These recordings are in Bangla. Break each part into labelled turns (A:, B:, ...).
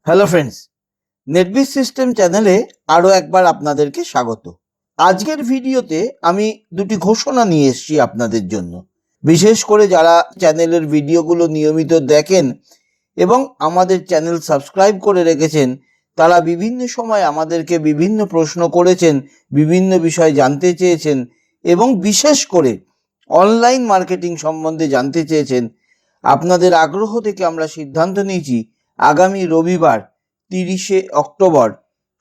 A: হ্যালো ফ্রেন্ডস, নেটবিজ সিস্টেম চ্যানেলে আরও একবার আপনাদেরকে স্বাগত। আজকের ভিডিওতে আমি দুটি ঘোষণা নিয়ে এসেছি আপনাদের জন্য। বিশেষ করে যারা চ্যানেলের ভিডিওগুলো নিয়মিত দেখেন এবং আমাদের চ্যানেল সাবস্ক্রাইব করে রেখেছেন, তারা বিভিন্ন সময় আমাদেরকে বিভিন্ন প্রশ্ন করেছেন, বিভিন্ন বিষয় জানতে চেয়েছেন এবং বিশেষ করে অনলাইন মার্কেটিং সম্বন্ধে জানতে চেয়েছেন। আপনাদের আগ্রহ থেকে আমরা সিদ্ধান্ত নিয়েছি আগামী রবিবার 30শে অক্টোবর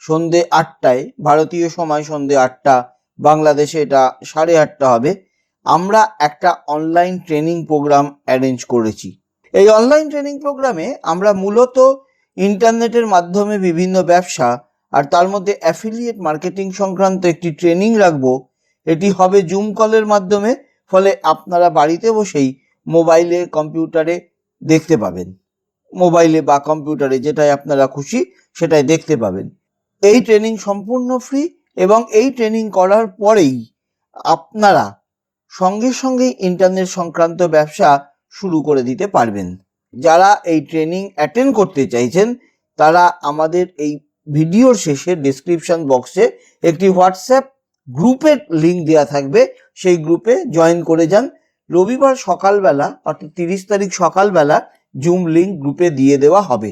A: সন্ধে 8টায়, ভারতীয় সময় সন্ধে 8টা, বাংলাদেশে এটা 8:30 হবে, আমরা একটা অনলাইন ট্রেনিং প্রোগ্রাম অ্যারেঞ্জ করেছি। এই অনলাইন ট্রেনিং প্রোগ্রামে আমরা মূলত ইন্টারনেটের মাধ্যমে বিভিন্ন ব্যবসা আর তার মধ্যে অ্যাফিলিয়েট মার্কেটিং সংক্রান্ত একটি ট্রেনিং রাখবো। এটি হবে জুম কলের মাধ্যমে, ফলে আপনারা বাড়িতে বসেই মোবাইলে, কম্পিউটারে দেখতে পাবেন। মোবাইলে বা কম্পিউটারে যেটাই আপনারা খুশি সেটাই দেখতে পাবেন। এই ট্রেনিং সম্পূর্ণ ফ্রি এবং এই ট্রেনিং করার পরেই আপনারা সঙ্গে সঙ্গে ইন্টারনেট সংক্রান্ত ব্যবসা শুরু করে দিতে পারবেন। যারা এই ট্রেনিং অ্যাটেন্ড করতে চাইছেন তারা আমাদের এই ভিডিওর শেষে ডেসক্রিপশন বক্সে একটি হোয়াটসঅ্যাপ গ্রুপের লিঙ্ক দেওয়া থাকবে, সেই গ্রুপে জয়েন করে যান। রবিবার সকালবেলা অর্থাৎ 30 তারিখ সকালবেলা জুম লিঙ্ক গ্রুপে দিয়ে দেওয়া হবে।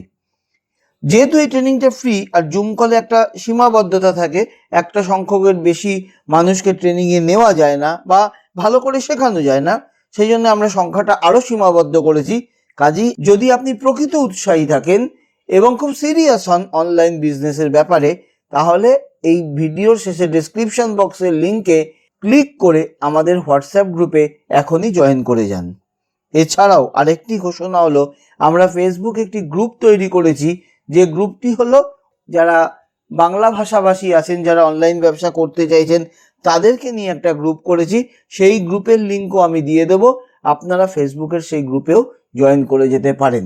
A: যেহেতু এই ট্রেনিংটা ফ্রি আর জুম কলে একটা সীমাবদ্ধতা থাকে, একটা সংখ্যকের বেশি মানুষকে ট্রেনিংয়ে নেওয়া যায় না বা ভালো করে শেখানো যায় না, সেই জন্য আমরা সংখ্যাটা আরও সীমাবদ্ধ করেছি। কাজেই যদি আপনি প্রকৃত উৎসাহী থাকেন এবং খুব সিরিয়াস হন অনলাইন বিজনেসের ব্যাপারে, তাহলে এই ভিডিওর শেষে ডেসক্রিপশন বক্সের লিঙ্কে ক্লিক করে আমাদের হোয়াটসঅ্যাপ গ্রুপে এখনই জয়েন করে যান। এছাড়াও আরেকটি ঘোষণা হলো, আমরা ফেসবুক একটি গ্রুপ তৈরি করেছি, যে গ্রুপটি হলো যারা বাংলা ভাষাভাষী আছেন, যারা অনলাইন ব্যবসা করতে চাইছেন তাদেরকে নিয়ে একটা গ্রুপ করেছি। সেই গ্রুপের লিঙ্কও আমি দিয়ে দেব, আপনারা ফেসবুকের সেই গ্রুপেও জয়েন করে যেতে পারেন।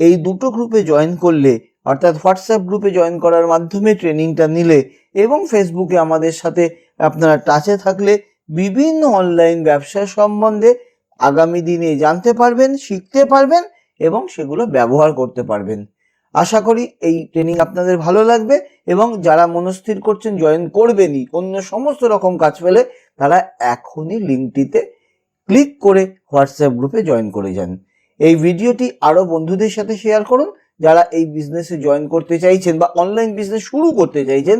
A: এই দুটো গ্রুপে জয়েন করলে, অর্থাৎ হোয়াটসঅ্যাপ গ্রুপে জয়েন করার মাধ্যমে ট্রেনিংটা নিলে এবং ফেসবুকে আমাদের সাথে আপনারা টাচে থাকলে বিভিন্ন অনলাইন ব্যবসা সম্বন্ধে আগামী দিনে জানতে পারবেন, শিখতে পারবেন এবং সেগুলো ব্যবহার করতে পারবেন। আশা করি এই ট্রেনিং আপনাদের ভালো লাগবে এবং যারা মনস্থির করছেন জয়েন করবেনই অন্য সমস্ত রকম কাজ ফেলে, তারা এখনই লিঙ্কটিতে ক্লিক করে হোয়াটসঅ্যাপ গ্রুপে জয়েন করে যান। এই ভিডিওটি আরও বন্ধুদের সাথে শেয়ার করুন যারা এই বিজনেসে জয়েন করতে চাইছেন বা অনলাইন বিজনেস শুরু করতে চাইছেন,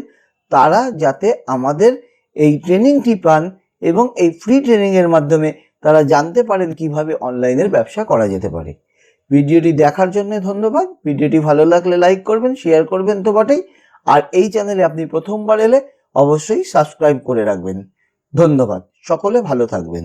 A: তারা যাতে আমাদের এই ট্রেনিংটি পান এবং এই ফ্রি ট্রেনিংয়ের মাধ্যমে তারা জানতে পারেন কিভাবে অনলাইনের ব্যবসা করা যেতে পারে। ভিডিওটি দেখার জন্য ধন্যবাদ। ভিডিওটি ভালো লাগলে লাইক করবেন, শেয়ার করবেন তো বটেই, আর এই চ্যানেলে আপনি প্রথমবার এলে অবশ্যই সাবস্ক্রাইব করে রাখবেন। ধন্যবাদ, সকলে ভালো থাকবেন।